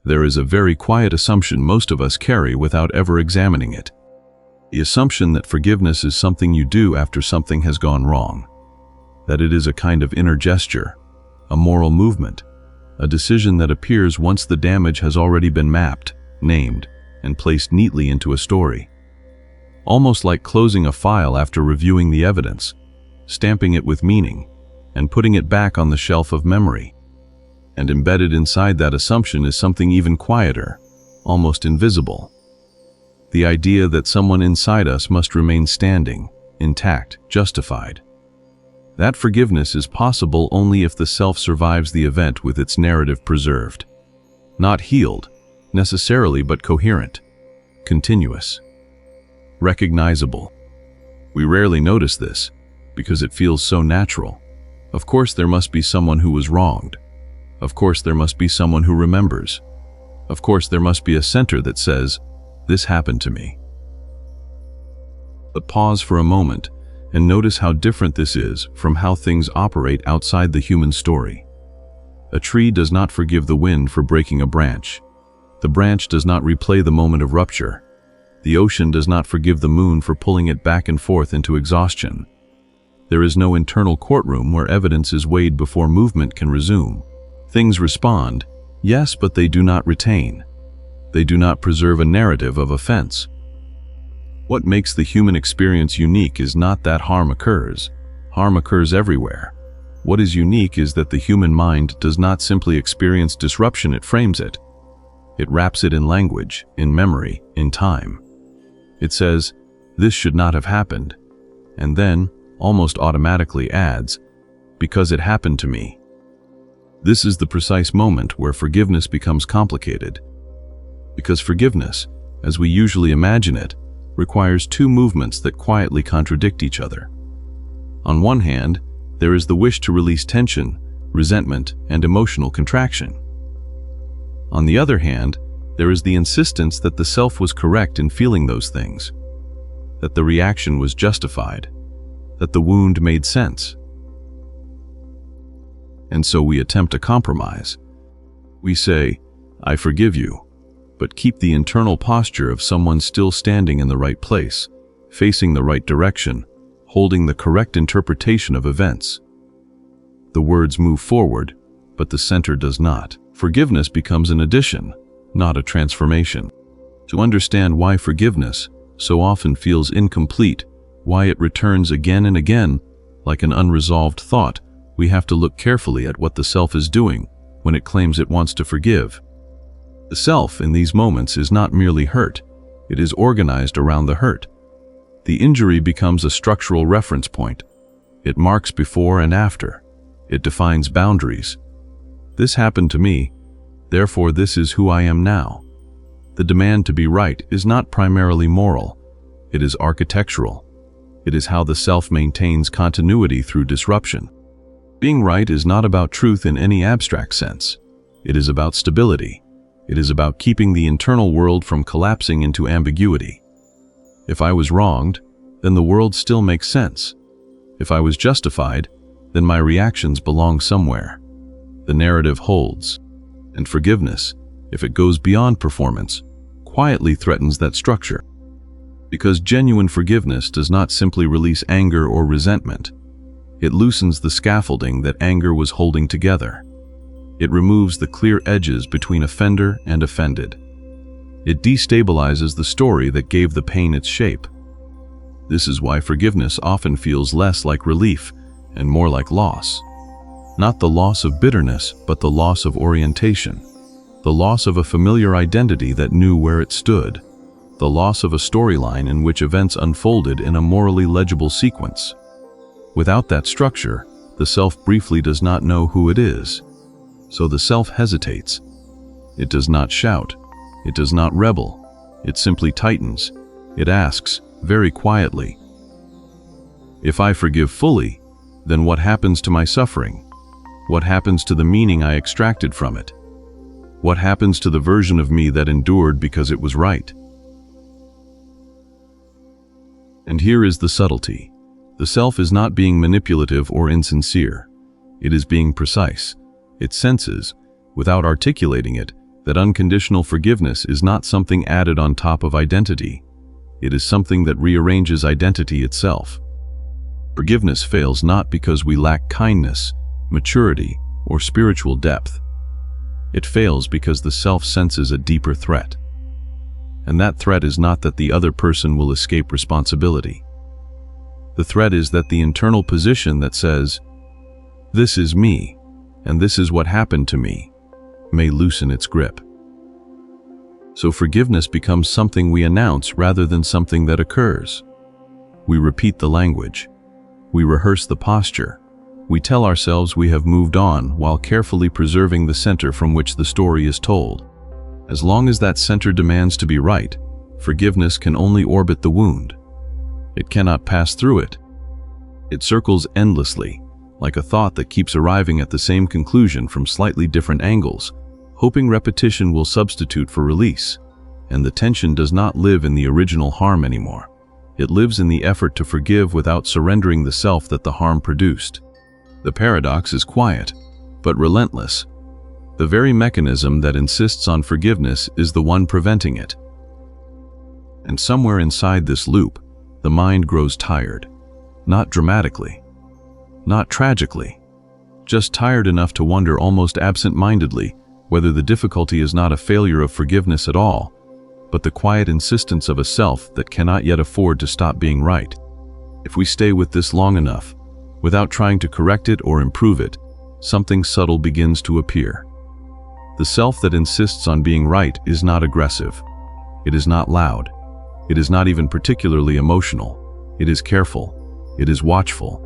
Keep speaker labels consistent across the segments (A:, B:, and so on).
A: there is a very quiet assumption most of us carry without ever examining it. The assumption that forgiveness is something you do after something has gone wrong, that it is a kind of inner gesture, a moral movement, a decision that appears once the damage has already been mapped, named, and placed neatly into a story. Almost like closing a file after reviewing the evidence, stamping it with meaning, and putting it back on the shelf of memory. And embedded inside that assumption is something even quieter, almost invisible. The idea that someone inside us must remain standing, intact, justified. That forgiveness is possible only if the self survives the event with its narrative preserved. Not healed, necessarily, but coherent, continuous, recognizable. We rarely notice this, because it feels so natural. Of course there must be someone who was wronged. Of course there must be someone who remembers. Of course there must be a center that says, "This happened to me." But pause for a moment and notice how different this is from how things operate outside the human story. A tree does not forgive the wind for breaking a branch. The branch does not replay the moment of rupture. The ocean does not forgive the moon for pulling it back and forth into exhaustion. There is no internal courtroom where evidence is weighed before movement can resume. Things respond, yes, but they do not retain. They do not preserve a narrative of offense. What makes the human experience unique is not that harm occurs. Harm occurs everywhere. What is unique is that the human mind does not simply experience disruption, it frames it. It wraps it in language, in memory, in time. It says, "This should not have happened," and then, almost automatically adds, "because it happened to me." This is the precise moment where forgiveness becomes complicated. Because forgiveness, as we usually imagine it, requires two movements that quietly contradict each other. On one hand, there is the wish to release tension, resentment, and emotional contraction. On the other hand, there is the insistence that the self was correct in feeling those things, that the reaction was justified, that the wound made sense. And so we attempt a compromise. We say, "I forgive you," but keep the internal posture of someone still standing in the right place, facing the right direction, holding the correct interpretation of events. The words move forward, but the center does not. Forgiveness becomes an addition, not a transformation. To understand why forgiveness so often feels incomplete, why it returns again and again like an unresolved thought, we have to look carefully at what the self is doing when it claims it wants to forgive. The self in these moments is not merely hurt, it is organized around the hurt. The injury becomes a structural reference point. It marks before and after. It defines boundaries. This happened to me, therefore this is who I am now. The demand to be right is not primarily moral, it is architectural. It is how the self maintains continuity through disruption. Being right is not about truth in any abstract sense. It is about stability. It is about keeping the internal world from collapsing into ambiguity. If I was wronged, then the world still makes sense. If I was justified, then my reactions belong somewhere. The narrative holds. And forgiveness, if it goes beyond performance, quietly threatens that structure. Because genuine forgiveness does not simply release anger or resentment. It loosens the scaffolding that anger was holding together. It removes the clear edges between offender and offended. It destabilizes the story that gave the pain its shape. This is why forgiveness often feels less like relief and more like loss. Not the loss of bitterness, but the loss of orientation. The loss of a familiar identity that knew where it stood. The loss of a storyline in which events unfolded in a morally legible sequence. Without that structure, the self briefly does not know who it is. So the self hesitates. It does not shout. It does not rebel. It simply tightens. It asks, very quietly, "If I forgive fully, then what happens to my suffering? What happens to the meaning I extracted from it? What happens to the version of me that endured because it was right?" And here is the subtlety. The self is not being manipulative or insincere. It is being precise. It senses, without articulating it, that unconditional forgiveness is not something added on top of identity. It is something that rearranges identity itself. Forgiveness fails not because we lack kindness, maturity, or spiritual depth. It fails because the self senses a deeper threat. And that threat is not that the other person will escape responsibility. The threat is that the internal position that says, "This is me, and this is what happened to me," may loosen its grip. So forgiveness becomes something we announce rather than something that occurs. We repeat the language. We rehearse the posture. We tell ourselves we have moved on while carefully preserving the center from which the story is told. As long as that center demands to be right, forgiveness can only orbit the wound. It cannot pass through it. It circles endlessly, like a thought that keeps arriving at the same conclusion from slightly different angles, hoping repetition will substitute for release. And the tension does not live in the original harm anymore. It lives in the effort to forgive without surrendering the self that the harm produced. The paradox is quiet, but relentless. The very mechanism that insists on forgiveness is the one preventing it. And somewhere inside this loop, the mind grows tired. Not dramatically, not tragically, just tired enough to wonder almost absent-mindedly whether the difficulty is not a failure of forgiveness at all, but the quiet insistence of a self that cannot yet afford to stop being right. If we stay with this long enough, without trying to correct it or improve it, something subtle begins to appear. The self that insists on being right is not aggressive. It is not loud. It is not even particularly emotional. It is careful. It is watchful.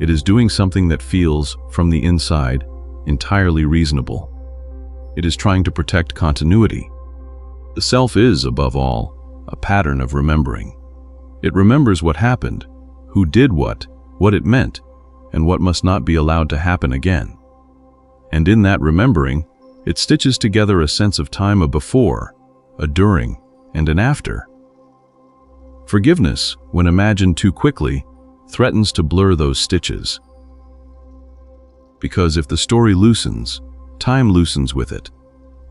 A: It is doing something that feels, from the inside, entirely reasonable. It is trying to protect continuity. The self is, above all, a pattern of remembering. It remembers what happened, who did what it meant, and what must not be allowed to happen again. And in that remembering, it stitches together a sense of time, a before, a during, and an after. Forgiveness, when imagined too quickly, threatens to blur those stitches. Because if the story loosens, time loosens with it.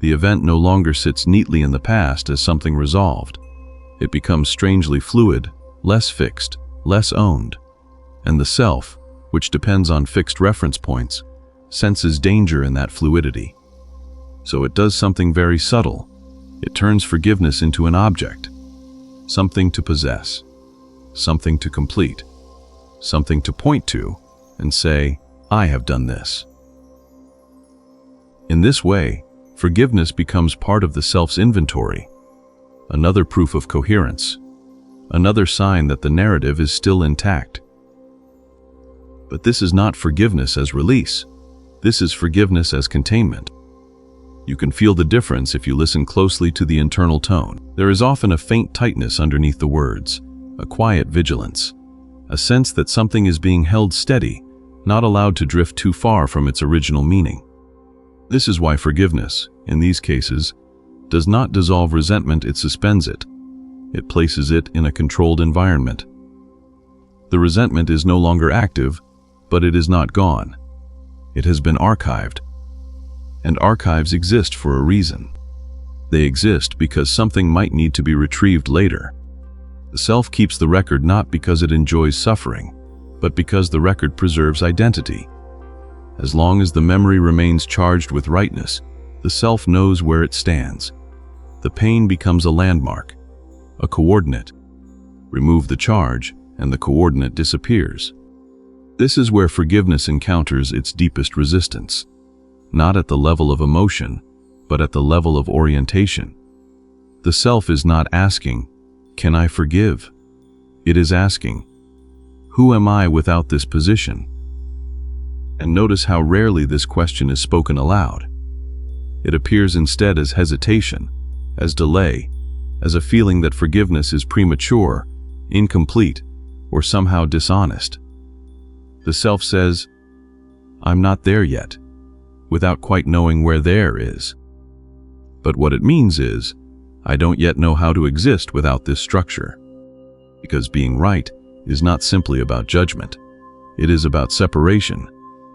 A: The event no longer sits neatly in the past as something resolved. It becomes strangely fluid, less fixed, less owned. And the self, which depends on fixed reference points, senses danger in that fluidity. So it does something very subtle. It turns forgiveness into an object, something to possess, something to complete, something to point to and say, "I have done this." In this way, forgiveness becomes part of the self's inventory, another proof of coherence, another sign that the narrative is still intact. But this is not forgiveness as release. This is forgiveness as containment. You can feel the difference if you listen closely to the internal tone. There is often a faint tightness underneath the words, a quiet vigilance, a sense that something is being held steady, not allowed to drift too far from its original meaning. This is why forgiveness, in these cases, does not dissolve resentment, it suspends it. It places it in a controlled environment. The resentment is no longer active, but it is not gone. It has been archived. And archives exist for a reason. They exist because something might need to be retrieved later. The self keeps the record not because it enjoys suffering, but because the record preserves identity. As long as the memory remains charged with rightness, the self knows where it stands. The pain becomes a landmark, a coordinate. Remove the charge, and the coordinate disappears. This is where forgiveness encounters its deepest resistance, not at the level of emotion, but at the level of orientation. The self is not asking, "Can I forgive?" It is asking, "Who am I without this position?" And notice how rarely this question is spoken aloud. It appears instead as hesitation, as delay, as a feeling that forgiveness is premature, incomplete, or somehow dishonest. The self says, "I'm not there yet," without quite knowing where there is. But what it means is, I don't yet know how to exist without this structure. Because being right is not simply about judgment. It is about separation.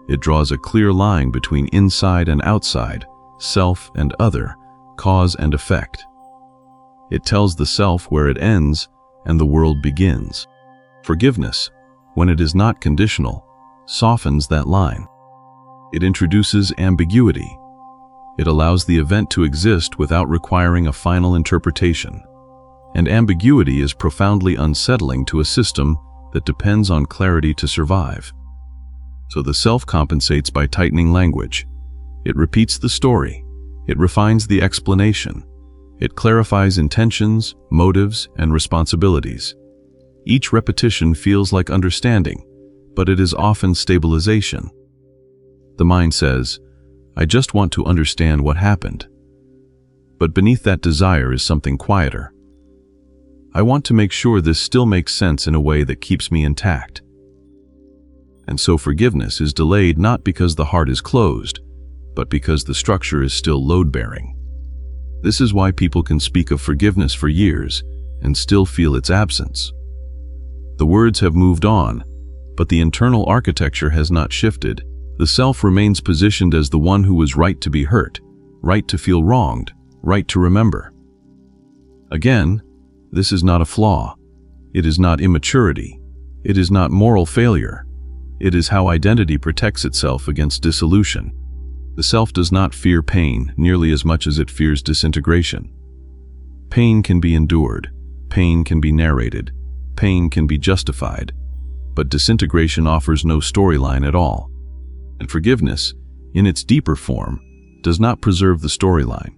A: It draws a clear line between inside and outside, self and other, cause and effect. It tells the self where it ends and the world begins. Forgiveness, when it is not conditional, softens that line. It introduces ambiguity. It allows the event to exist without requiring a final interpretation. And ambiguity is profoundly unsettling to a system that depends on clarity to survive. So the self compensates by tightening language. It repeats the story. It refines the explanation. It clarifies intentions, motives, and responsibilities. Each repetition feels like understanding, but it is often stabilization. The mind says, "I just want to understand what happened." But beneath that desire is something quieter. "I want to make sure this still makes sense in a way that keeps me intact." And so forgiveness is delayed not because the heart is closed, but because the structure is still load-bearing. This is why people can speak of forgiveness for years and still feel its absence. The words have moved on, but the internal architecture has not shifted. The self remains positioned as the one who was right to be hurt, right to feel wronged, right to remember. Again, this is not a flaw. It is not immaturity. It is not moral failure. It is how identity protects itself against dissolution. The self does not fear pain nearly as much as it fears disintegration. Pain can be endured. Pain can be narrated. Pain can be justified. But disintegration offers no storyline at all. And forgiveness, in its deeper form, does not preserve the storyline.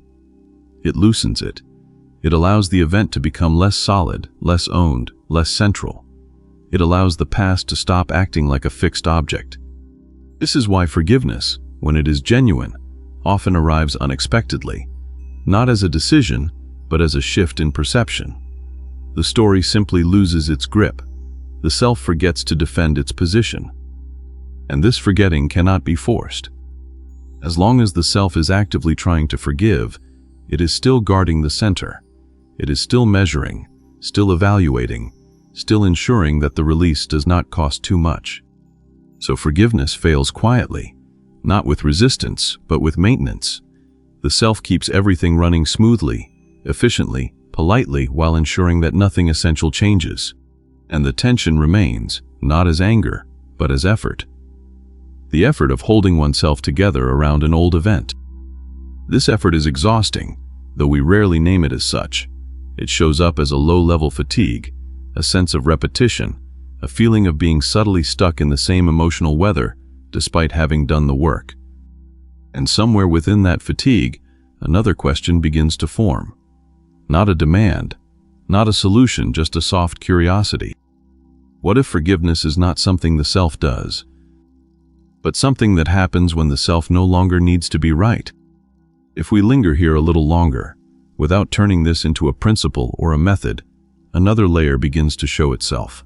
A: It loosens it. It allows the event to become less solid, less owned, less central. It allows the past to stop acting like a fixed object. This is why forgiveness, when it is genuine, often arrives unexpectedly, not as a decision, but as a shift in perception. The story simply loses its grip. The self forgets to defend its position. And this forgetting cannot be forced. As long as the self is actively trying to forgive, it is still guarding the center. It is still measuring, still evaluating, still ensuring that the release does not cost too much. So forgiveness fails quietly, not with resistance, but with maintenance. The self keeps everything running smoothly, efficiently, politely, while ensuring that nothing essential changes. And the tension remains, not as anger, but as effort. The effort of holding oneself together around an old event. This effort is exhausting, though we rarely name it as such. It shows up as a low-level fatigue, a sense of repetition, a feeling of being subtly stuck in the same emotional weather despite having done the work. And somewhere within that fatigue, another question begins to form. Not a demand, not a solution, just a soft curiosity. What if forgiveness is not something the self does, but something that happens when the self no longer needs to be right? If we linger here a little longer, without turning this into a principle or a method, another layer begins to show itself.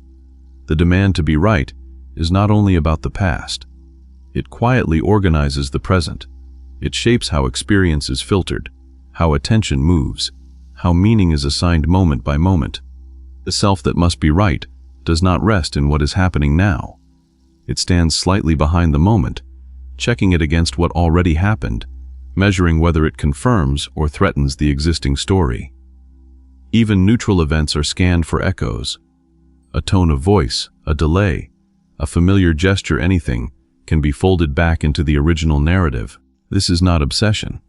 A: The demand to be right is not only about the past. It quietly organizes the present. It shapes how experience is filtered, how attention moves, how meaning is assigned moment by moment. The self that must be right does not rest in what is happening now. It stands slightly behind the moment, checking it against what already happened, measuring whether it confirms or threatens the existing story. Even neutral events are scanned for echoes. A tone of voice, a delay, a familiar gesture, anything can be folded back into the original narrative. This is not obsession.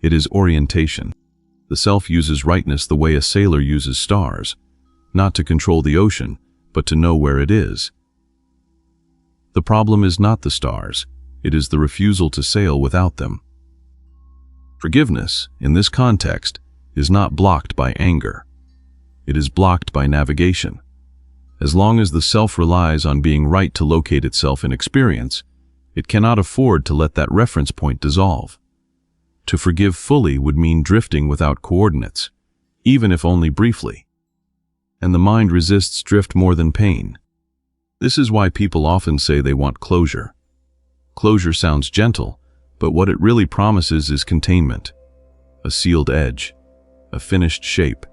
A: It is orientation. The self uses rightness the way a sailor uses stars, not to control the ocean, but to know where it is. The problem is not the stars, it is the refusal to sail without them. Forgiveness, in this context, is not blocked by anger. It is blocked by navigation. As long as the self relies on being right to locate itself in experience, it cannot afford to let that reference point dissolve. To forgive fully would mean drifting without coordinates, even if only briefly. And the mind resists drift more than pain. This is why people often say they want closure. Closure sounds gentle, but what it really promises is containment, a sealed edge, a finished shape.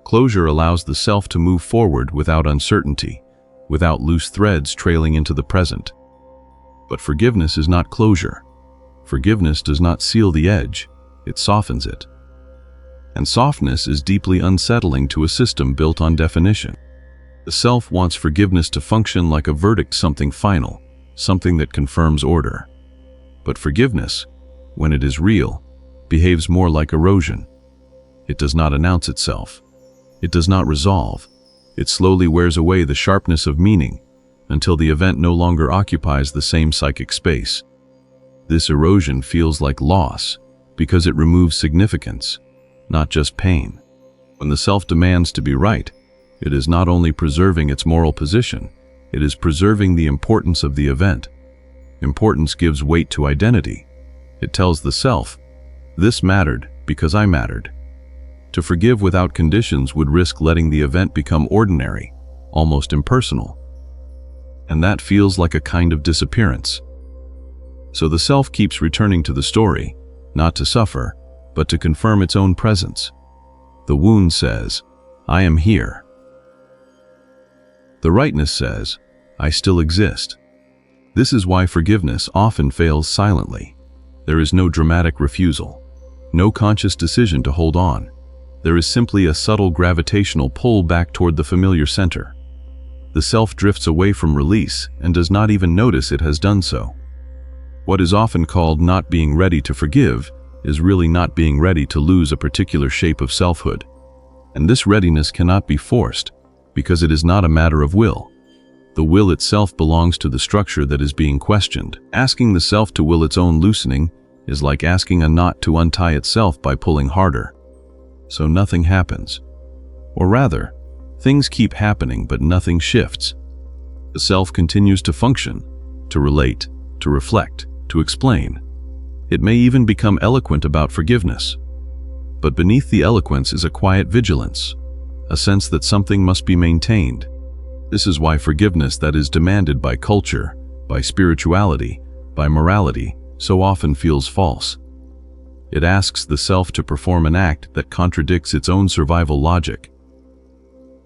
A: Closure allows the self to move forward without uncertainty, without loose threads trailing into the present. But forgiveness is not closure. Forgiveness does not seal the edge, it softens it. And softness is deeply unsettling to a system built on definition. The self wants forgiveness to function like a verdict, something final, something that confirms order. But forgiveness, when it is real, behaves more like erosion. It does not announce itself. It does not resolve. It slowly wears away the sharpness of meaning until the event no longer occupies the same psychic space. This erosion feels like loss because it removes significance, not just pain. When the self demands to be right, it is not only preserving its moral position, it is preserving the importance of the event. Importance gives weight to identity. It tells the self, this mattered because I mattered. To forgive without conditions would risk letting the event become ordinary, almost impersonal. And that feels like a kind of disappearance. So the self keeps returning to the story, not to suffer, but to confirm its own presence. The wound says, I am here. The rightness says, I still exist. This is why forgiveness often fails silently. There is no dramatic refusal, no conscious decision to hold on. There is simply a subtle gravitational pull back toward the familiar center. The self drifts away from release and does not even notice it has done so. What is often called not being ready to forgive is really not being ready to lose a particular shape of selfhood. And this readiness cannot be forced, because it is not a matter of will. The will itself belongs to the structure that is being questioned. Asking the self to will its own loosening is like asking a knot to untie itself by pulling harder. So nothing happens. Or rather, things keep happening but nothing shifts. The self continues to function, to relate, to reflect, to explain. It may even become eloquent about forgiveness. But beneath the eloquence is a quiet vigilance, a sense that something must be maintained. This is why forgiveness that is demanded by culture, by spirituality, by morality, so often feels false. It asks the self to perform an act that contradicts its own survival logic.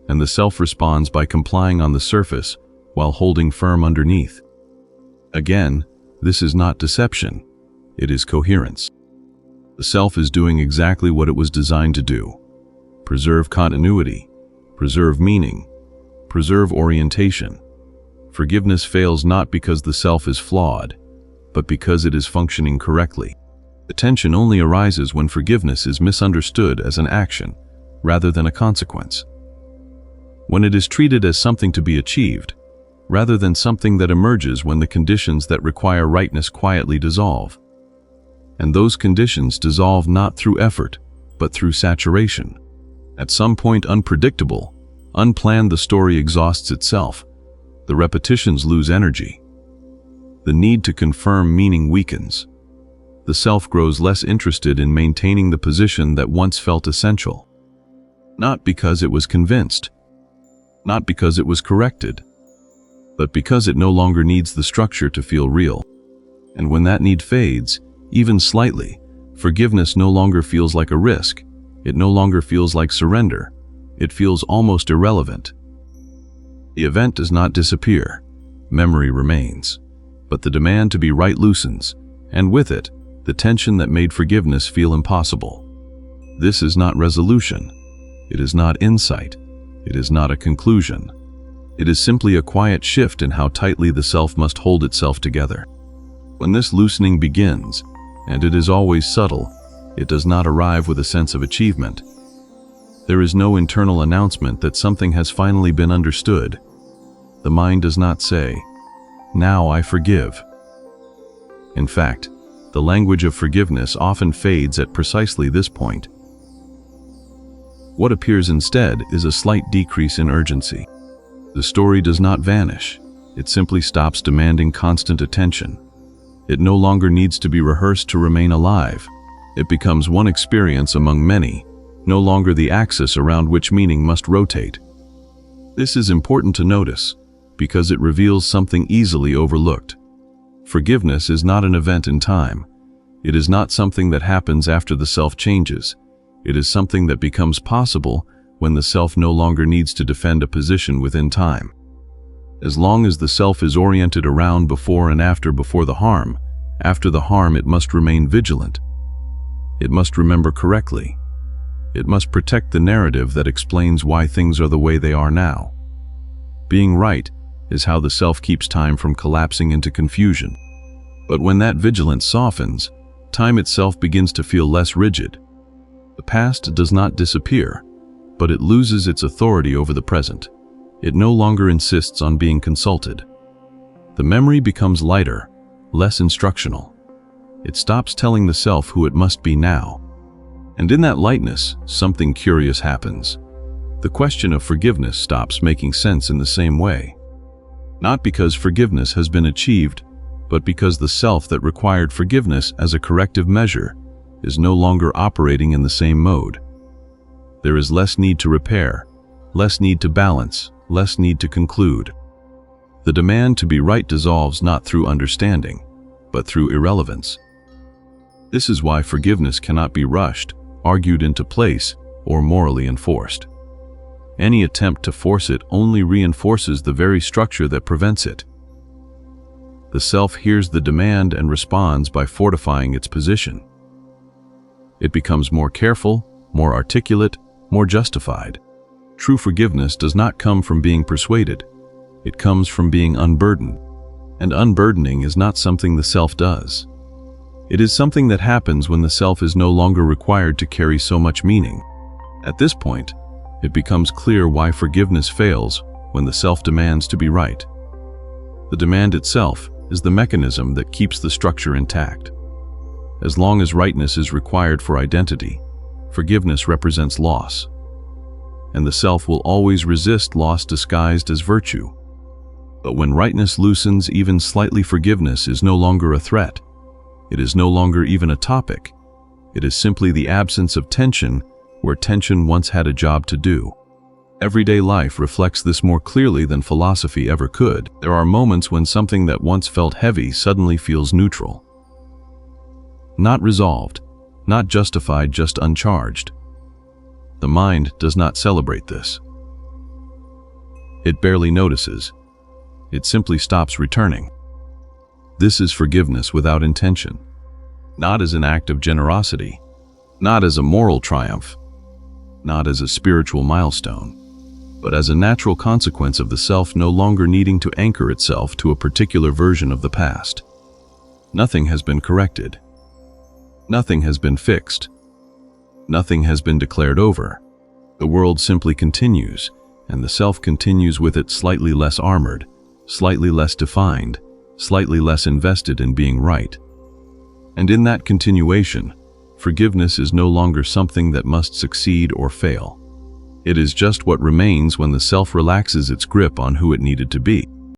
A: And the self responds by complying on the surface while holding firm underneath. Again, this is not deception. It is coherence. The self is doing exactly what it was designed to do. Preserve continuity, preserve meaning, preserve orientation. Forgiveness fails not because the self is flawed, but because it is functioning correctly. The tension only arises when forgiveness is misunderstood as an action, rather than a consequence. When it is treated as something to be achieved, rather than something that emerges when the conditions that require rightness quietly dissolve. And those conditions dissolve not through effort, but through saturation. At some point unpredictable, unplanned, the story exhausts itself. The repetitions lose energy. The need to confirm meaning weakens. The self grows less interested in maintaining the position that once felt essential. Not because it was convinced, not because it was corrected, but because it no longer needs the structure to feel real. And when that need fades, even slightly, forgiveness no longer feels like a risk. It no longer feels like surrender. It feels almost irrelevant. The event does not disappear. Memory remains. But the demand to be right loosens, and with it, the tension that made forgiveness feel impossible. This is not resolution. It is not insight. It is not a conclusion. It is simply a quiet shift in how tightly the self must hold itself together. When this loosening begins, and it is always subtle, it does not arrive with a sense of achievement. There is no internal announcement that something has finally been understood. The mind does not say, "Now I forgive." In fact, the language of forgiveness often fades at precisely this point. What appears instead is a slight decrease in urgency. The story does not vanish. It simply stops demanding constant attention. It no longer needs to be rehearsed to remain alive. It becomes one experience among many, no longer the axis around which meaning must rotate. This is important to notice, because it reveals something easily overlooked. Forgiveness is not an event in time. It is not something that happens after the self changes. It is something that becomes possible when the self no longer needs to defend a position within time. As long as the self is oriented around before and after the harm, after the harm it must remain vigilant. It must remember correctly. It must protect the narrative that explains why things are the way they are now. Being right is how the self keeps time from collapsing into confusion. But when that vigilance softens, time itself begins to feel less rigid. The past does not disappear, but it loses its authority over the present. It no longer insists on being consulted. The memory becomes lighter, less instructional. It stops telling the self who it must be now. And in that lightness, something curious happens. The question of forgiveness stops making sense in the same way. Not because forgiveness has been achieved, but because the self that required forgiveness as a corrective measure is no longer operating in the same mode. There is less need to repair, less need to balance, less need to conclude. The demand to be right dissolves not through understanding, but through irrelevance. This is why forgiveness cannot be rushed, argued into place, or morally enforced. Any attempt to force it only reinforces the very structure that prevents it. The self hears the demand and responds by fortifying its position. It becomes more careful, more articulate, more justified. True forgiveness does not come from being persuaded. It comes from being unburdened. And unburdening is not something the self does. It is something that happens when the self is no longer required to carry so much meaning. At this point, it becomes clear why forgiveness fails when the self demands to be right. The demand itself is the mechanism that keeps the structure intact. As long as rightness is required for identity, forgiveness represents loss. And the self will always resist loss disguised as virtue. But when rightness loosens even slightly, forgiveness is no longer a threat. It is no longer even a topic. It is simply the absence of tension where tension once had a job to do. Everyday life reflects this more clearly than philosophy ever could. There are moments when something that once felt heavy suddenly feels neutral. Not resolved, not justified, just uncharged. The mind does not celebrate this. It barely notices. It simply stops returning. This is forgiveness without intention, not as an act of generosity, not as a moral triumph, not as a spiritual milestone, but as a natural consequence of the self no longer needing to anchor itself to a particular version of the past. Nothing has been corrected. Nothing has been fixed. Nothing has been declared over. The world simply continues, and the self continues with it, slightly less armored, slightly less defined, slightly less invested in being right. And in that continuation, forgiveness is no longer something that must succeed or fail. It is just what remains when the self relaxes its grip on who it needed to be.